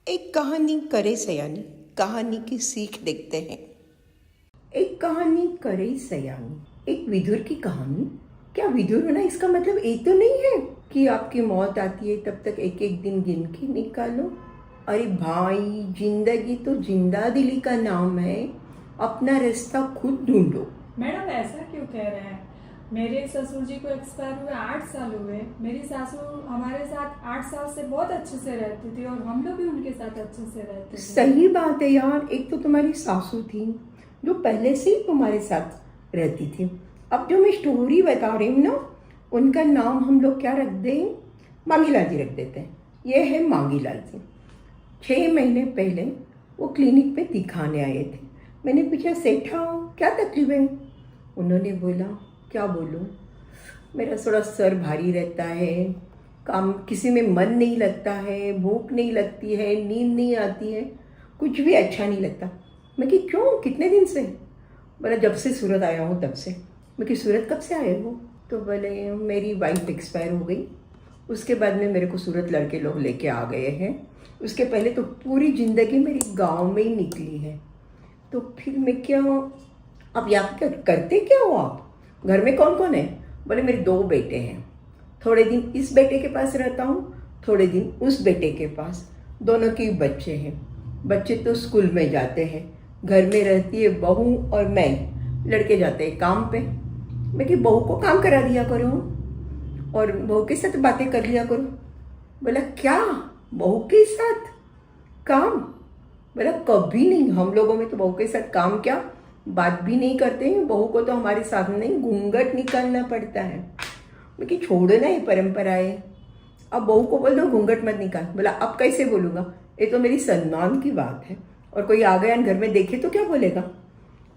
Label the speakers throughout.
Speaker 1: एक कहानी करे सयानी, कहानी की सीख देखते हैं। एक कहानी करे सयानी, एक विदुर की कहानी। क्या विदुर होना इसका मतलब ये तो नहीं है कि आपकी मौत आती है तब तक एक एक दिन गिन के निकालो। अरे भाई, जिंदगी तो जिंदा दिली का नाम है, अपना रास्ता खुद ढूंढो।
Speaker 2: मैडम ऐसा क्यों कह रहे हैं? मेरे ससुर जी को एक्सपायर हुए 8 साल हुए। मेरी सासू हमारे साथ 8 साल से बहुत अच्छे से रहती थी और हम लोग भी उनके साथ अच्छे से रहते थे।
Speaker 1: सही बात है यार, एक तो तुम्हारी सासू थी जो पहले से ही तुम्हारे साथ रहती थी। अब जो मैं स्टोरी बता रही हूँ ना, उनका नाम हम लोग क्या रख दें, मांगीलाल जी रख देते हैं। ये है मांगीलाल जी। 6 महीने पहले वो क्लिनिक पे दिखाने आए थे। मैंने पूछा, सेठा क्या तकलीफ है? उन्होंने बोला, क्या बोलूँ, मेरा थोड़ा सर भारी रहता है, काम किसी में मन नहीं लगता है, भूख नहीं लगती है, नींद नहीं आती है, कुछ भी अच्छा नहीं लगता। मैं कि क्यों, कितने दिन से? बोला, जब से सूरत आया हूँ तब से। मैं कि सूरत कब से आए हो? तो बोले, मेरी वाइफ एक्सपायर हो गई, उसके बाद में मेरे को सूरत लड़के लोग लेके आ गए हैं। उसके पहले तो पूरी ज़िंदगी मेरी गांव में ही निकली है। तो फिर मैं क्या, अब यहाँ करते क्या हो आप? घर में कौन कौन है? बोले, मेरे 2 बेटे हैं, थोड़े दिन इस बेटे के पास रहता हूँ, थोड़े दिन उस बेटे के पास। दोनों के बच्चे हैं, बच्चे तो स्कूल में जाते हैं, घर में रहती है बहू और मैं, लड़के जाते हैं काम पे। मैं कि बहू को काम करा दिया करो और बहू के साथ बातें कर लिया करो। बोला, क्या बहू के साथ काम? बोला, कभी नहीं, हम लोगों में तो बहू के साथ काम क्या, बात भी नहीं करते हैं। बहू को तो हमारे साथ नहीं, घूंघट निकालना पड़ता है। मैं कि छोड़ना है परंपराएं, अब बहू को बोल दो घूंघट मत निकाल। बोला, अब कैसे बोलूँगा, ये तो मेरी सम्मान की बात है, और कोई आ गया घर में देखे तो क्या बोलेगा?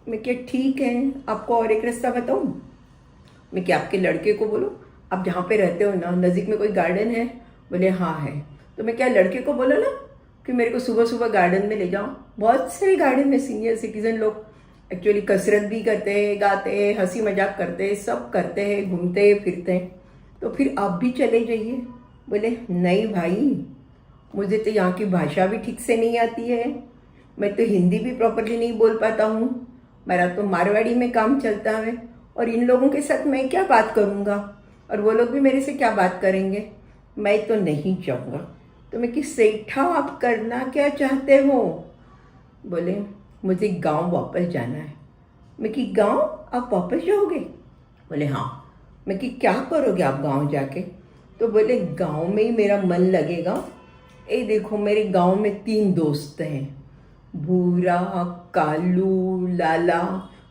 Speaker 1: मैं क्या, ठीक है, आपको और एक रास्ता बताऊँ? मैं क्या, आपके लड़के को बोलो, आप जहाँ पे रहते हो ना, नज़दीक में कोई गार्डन है? बोले, हाँ है। तो मैं क्या, लड़के को बोलो ना कि मेरे को सुबह सुबह गार्डन में ले जाओ। बहुत सारे गार्डन में सीनियर सिटीजन लोग एक्चुअली कसरत भी करते हैं, गाते हैं, हंसी मजाक करते हैं, सब करते हैं, घूमते फिरते हैं। तो फिर आप भी चले जाइए। बोले, नहीं भाई, मुझे तो यहाँ की भाषा भी ठीक से नहीं आती है, मैं तो हिंदी भी प्रॉपरली नहीं बोल पाता हूँ, मेरा तो मारवाड़ी में काम चलता है, और इन लोगों के साथ मैं क्या बात करूँगा, और वो लोग भी मेरे से क्या बात करेंगे, मैं तो नहीं चाहूँगा। तो मैं कि सेठा, आप करना क्या चाहते हो? बोले, मुझे गांव वापस जाना है। मैं कि गांव आप वापस जाओगे? बोले, हाँ। मैं कि क्या करोगे आप गांव जाके? तो बोले, गांव में ही मेरा मन लगेगा। ये देखो, मेरे गांव में 3 दोस्त हैं, भूरा, कालू, लाला।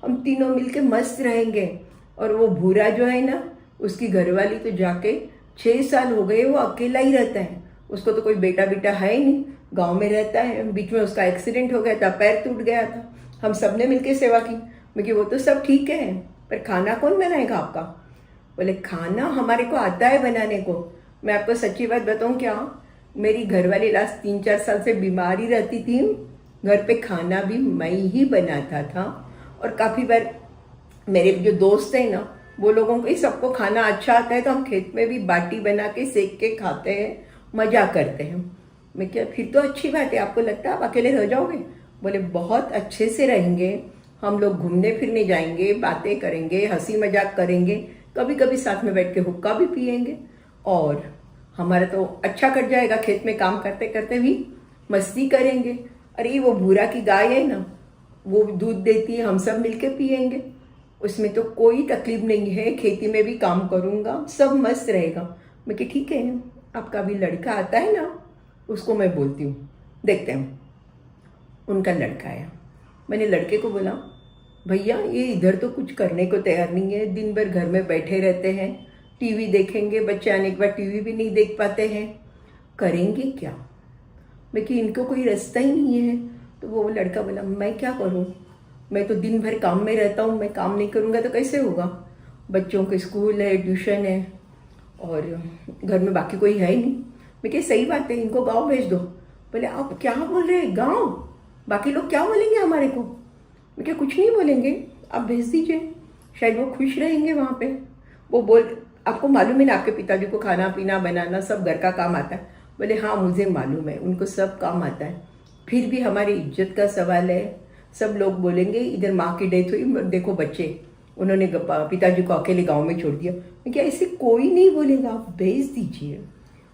Speaker 1: हम तीनों मिलके मस्त रहेंगे। और वो भूरा जो है ना, उसकी घरवाली तो जाके 6 साल हो गए वो अकेला ही रहता है। उसको तो कोई बेटा बेटा है ही नहीं, गांव में रहता है। बीच में उसका एक्सीडेंट हो गया था, पैर टूट गया था, हम सब ने मिलकर सेवा की। मैं कि वो तो सब ठीक है, पर खाना कौन बनाएगा आपका? बोले, खाना हमारे को आता है बनाने को। मैं आपको सच्ची बात बताऊं क्या, मेरी घरवाली लास्ट 3-4 साल से बीमारी रहती थी, घर पे खाना भी मैं ही बनाता था। और काफ़ी बार मेरे जो दोस्त हैं ना, वो लोगों को ही सबको खाना अच्छा आता है, तो हम खेत में भी बाटी बना के सेक के खाते हैं, मजा करते हैं। मैं क्या, फिर तो अच्छी बात है, आपको लगता है आप अकेले रह जाओगे? बोले, बहुत अच्छे से रहेंगे, हम लोग घूमने फिरने जाएंगे, बातें करेंगे, हंसी मजाक करेंगे, कभी कभी साथ में बैठ के हुक्का भी पियेंगे, और हमारा तो अच्छा कट जाएगा, खेत में काम करते करते भी मस्ती करेंगे। अरे वो भूरा की गाय है ना, वो दूध देती है, हम सब मिलके पियेंगे, उसमें तो कोई तकलीफ नहीं है, खेती में भी काम करूँगा, सब मस्त रहेगा। मैं कि ठीक है, आपका भी लड़का आता है ना, उसको मैं बोलती हूँ, देखते हैं। उनका लड़का आया, मैंने लड़के को बोला, भैया ये इधर तो कुछ करने को तैयार नहीं है, दिन भर घर में बैठे रहते हैं, टीवी देखेंगे, बच्चे आने के बाद टीवी भी नहीं देख पाते हैं, करेंगे क्या? मैं कि इनको कोई रास्ता ही नहीं है। तो वो लड़का बोला, मैं क्या करूँ, मैं तो दिन भर काम में रहता हूँ, मैं काम नहीं करूँगा तो कैसे होगा? बच्चों के स्कूल है, ट्यूशन है, और घर में बाकी कोई है ही नहीं। मैं क्या, सही बात है, इनको गांव भेज दो। बोले, आप क्या बोल रहे हैं, गांव? बाकी लोग क्या बोलेंगे हमारे को? मैं क्या, कुछ नहीं बोलेंगे, आप भेज दीजिए, शायद वो खुश रहेंगे वहाँ पे। वो बोल, आपको मालूम है ना, आपके पिताजी को खाना पीना बनाना सब घर का काम आता है, बोले हाँ मुझे मालूम है, उनको सब काम आता है, फिर भी हमारी इज्जत का सवाल है। सब लोग बोलेंगे इधर माँ की डेथ हुई, देखो बच्चे, उन्होंने पिताजी को अकेले गांव में छोड़ दिया। मैं क्या, ऐसे कोई नहीं बोलेगा, आप भेज दीजिए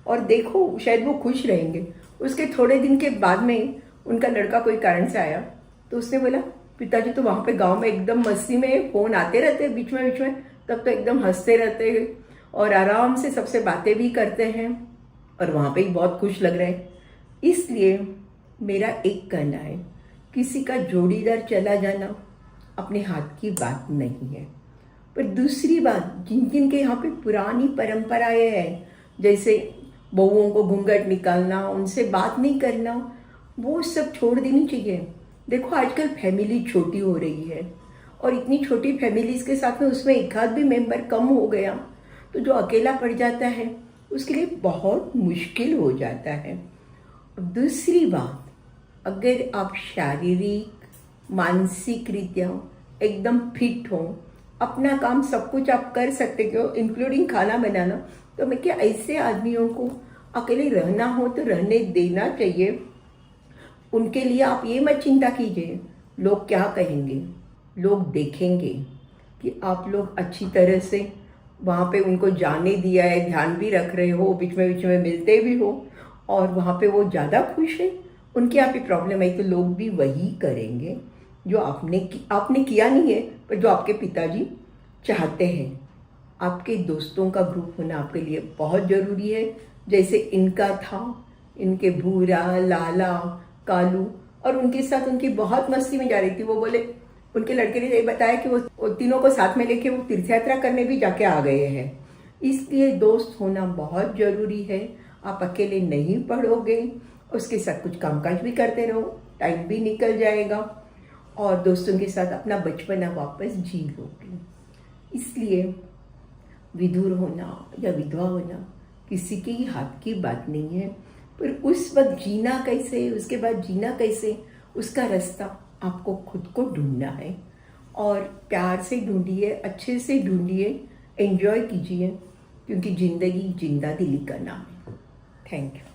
Speaker 1: और देखो शायद वो खुश रहेंगे। उसके थोड़े दिन के बाद में उनका लड़का कोई कारण से आया, तो उसने बोला पिताजी तो वहाँ पे गांव में एकदम मस्ती में, फ़ोन आते रहते बीच में, तब तो एकदम हंसते रहते हैं और आराम से सबसे बातें भी करते हैं और वहाँ पे ही बहुत खुश लग रहे हैं। इसलिए मेरा एक कहना है, किसी का जोड़ीदार चला जाना अपने हाथ की बात नहीं है। पर दूसरी बात, जिन जिन के यहाँ पे पुरानी परंपराएं हैं, जैसे बहुओं को घूंघट निकालना, उनसे बात नहीं करना, वो सब छोड़ देनी चाहिए। देखो आजकल फैमिली छोटी हो रही है और इतनी छोटी फैमिलीज के साथ में उसमें एक आध भी मेंबर कम हो गया तो जो अकेला पड़ जाता है उसके लिए बहुत मुश्किल हो जाता है। दूसरी बात, अगर आप शारीरिक मानसिक रीत्या एकदम फिट हो, अपना काम सब कुछ आप कर सकते हो इंक्लूडिंग खाना बनाना, तो मैं क्या ऐसे आदमियों को अकेले रहना हो तो रहने देना चाहिए। उनके लिए आप ये मत चिंता कीजिए लोग क्या कहेंगे, लोग देखेंगे कि आप लोग अच्छी तरह से वहाँ पे उनको जाने दिया है, ध्यान भी रख रहे हो, बीच में मिलते भी हो और वहाँ पे वो ज़्यादा खुश है। उनकी आप प्रॉब्लम आई तो लोग भी वही करेंगे जो आपने किया नहीं है, पर जो आपके पिताजी चाहते हैं। आपके दोस्तों का ग्रुप होना आपके लिए बहुत ज़रूरी है, जैसे इनका था, इनके भूरा, लाला, कालू, और उनके साथ उनकी बहुत मस्ती में जा रही थी। वो बोले, उनके लड़के ने ये बताया कि वो तीनों को साथ में लेके वो तीर्थ यात्रा करने भी जाके आ गए हैं। इसलिए दोस्त होना बहुत ज़रूरी है। आप अकेले नहीं पढ़ोगे, उसके साथ कुछ कामकाज भी करते रहो, टाइम भी निकल जाएगा और दोस्तों के साथ अपना बचपना वापस जी लोगे। इसलिए विधुर होना या विधवा होना किसी के ही हाथ की बात नहीं है, पर उस वक्त जीना कैसे, उसके बाद जीना कैसे, उसका रास्ता आपको खुद को ढूंढना है और प्यार से ढूंढिए, अच्छे से ढूंढिए, एंजॉय कीजिए, क्योंकि ज़िंदगी जिंदा दिली का नाम है। Thank you.